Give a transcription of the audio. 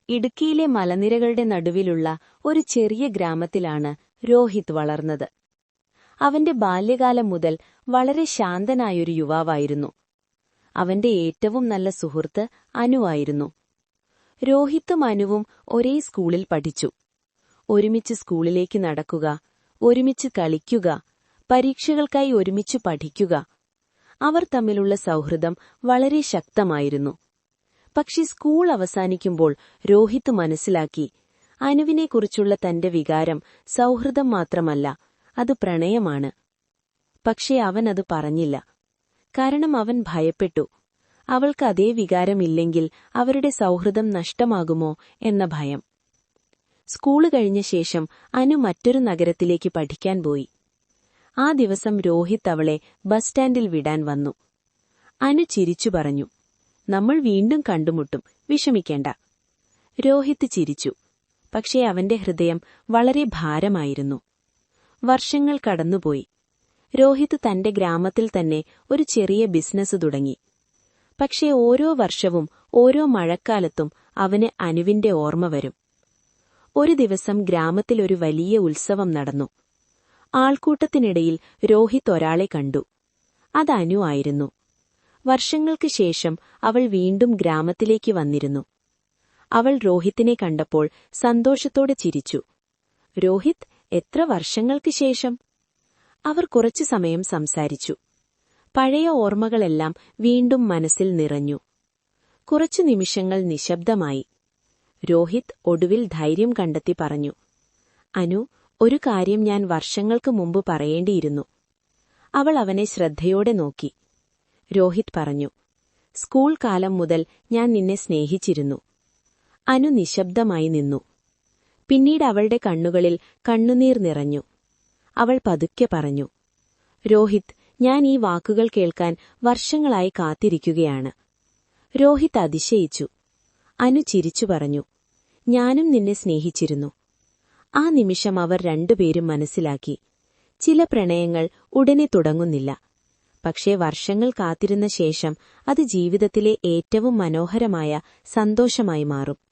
ഇടുക്കിയിലെ മലനിരകളുടെ നടുവിലുള്ള ഒരു ചെറിയ ഗ്രാമത്തിലാണ് രോഹിത് വളർന്നത്. അവന്റെ ബാല്യകാലം മുതൽ വളരെ ശാന്തനായൊരു യുവാവായിരുന്നു. അവന്റെ ഏറ്റവും നല്ല സുഹൃത്ത് അനുവായിരുന്നു. രോഹിത്തും അനുവും ഒരേ സ്കൂളിൽ പഠിച്ചു. ഒരുമിച്ച് സ്കൂളിലേക്ക് നടക്കുക, ഒരുമിച്ച് കളിക്കുക, പരീക്ഷകൾക്കായി ഒരുമിച്ച് പഠിക്കുക. അവർ തമ്മിലുള്ള സൗഹൃദം വളരെ ശക്തമായിരുന്നു. പക്ഷേ സ്കൂൾ അവസാനിക്കുമ്പോൾ രോഹിത് മനസ്സിലാക്കി, അനുവിനെക്കുറിച്ചുള്ള തന്റെ വികാരം സൗഹൃദം മാത്രമല്ല, അത് പ്രണയമാണ്. പക്ഷേ അവൻ അത് പറഞ്ഞില്ല. കാരണം അവൻ ഭയപ്പെട്ടു. അവൾക്ക് അതേ വികാരമില്ലെങ്കിൽ അവരുടെ സൗഹൃദം നഷ്ടമാകുമോ എന്ന ഭയം. സ്കൂള് കഴിഞ്ഞ ശേഷം അനു മറ്റൊരു നഗരത്തിലേക്ക് പഠിക്കാൻ പോയി. ആ ദിവസം രോഹിത് അവളെ ബസ് സ്റ്റാൻഡിൽ വിടാൻ വന്നു. അനു ചിരിച്ചു പറഞ്ഞു, "നമ്മൾ വീണ്ടും കണ്ടുമുട്ടും, വിഷമിക്കേണ്ട." രോഹിത് ചിരിച്ചു. പക്ഷേ അവന്റെ ഹൃദയം വളരെ ഭാരമായിരുന്നു. വർഷങ്ങൾ കടന്നുപോയി. രോഹിത് തന്റെ ഗ്രാമത്തിൽ തന്നെ ഒരു ചെറിയ ബിസിനസ് തുടങ്ങി. പക്ഷേ ഓരോ വർഷവും ഓരോ മഴക്കാലത്തും അവന് അനുവിന്റെ ഓർമ്മ വരും. ഒരു ദിവസം ഗ്രാമത്തിൽ ഒരു വലിയ ഉത്സവം നടന്നു. ആൾക്കൂട്ടത്തിനിടയിൽ രോഹിത് ഒരാളെ കണ്ടു. അത് അനു ആയിരുന്നു. വർഷങ്ങൾക്ക് ശേഷം അവൾ വീണ്ടും ഗ്രാമത്തിലേക്ക് വന്നിരുന്നു. അവൾ രോഹിത്തിനെ കണ്ടപ്പോൾ സന്തോഷത്തോടെ ചിരിച്ചു. "രോഹിത്, എത്ര വർഷങ്ങൾക്ക് ശേഷം?" അവർ കുറച്ചു സമയം സംസാരിച്ചു. പഴയ ഓർമ്മകളെല്ലാം വീണ്ടും മനസ്സിൽ നിറഞ്ഞു. കുറച്ചു നിമിഷങ്ങൾ നിശബ്ദമായി. രോഹിത് ഒടുവിൽ ധൈര്യം കണ്ടെത്തി പറഞ്ഞു, "അനു, ഒരു കാര്യം ഞാൻ വർഷങ്ങൾക്ക് മുമ്പ് പറയേണ്ടിയിരുന്നു." അവൾ അവനെ ശ്രദ്ധയോടെ നോക്കി. രോഹിത് പറഞ്ഞു, "സ്കൂൾ കാലം മുതൽ ഞാൻ നിന്നെ സ്നേഹിച്ചിരുന്നു." അനു നിശബ്ദമായി നിന്നു. പിന്നീട് അവളുടെ കണ്ണുകളിൽ കണ്ണുനീർ നിറഞ്ഞു. അവൾ പതുക്കെ പറഞ്ഞു, "രോഹിത്, ഞാൻ ഈ വാക്കുകൾ കേൾക്കാൻ വർഷങ്ങളായി കാത്തിരിക്കുകയാണ്." രോഹിത് അതിശയിച്ചു. അനു ചിരിച്ചു പറഞ്ഞു, "ഞാനും നിന്നെ സ്നേഹിച്ചിരുന്നു." ആ നിമിഷം അവർ രണ്ടുപേരും മനസ്സിലാക്കി, ചില പ്രണയങ്ങൾ ഉടനെ തുടങ്ങുന്നില്ല. പക്ഷേ വർഷങ്ങൾ കാത്തിരുന്ന ശേഷം അത് ജീവിതത്തിലെ ഏറ്റവും മനോഹരമായ സന്തോഷമായി മാറും.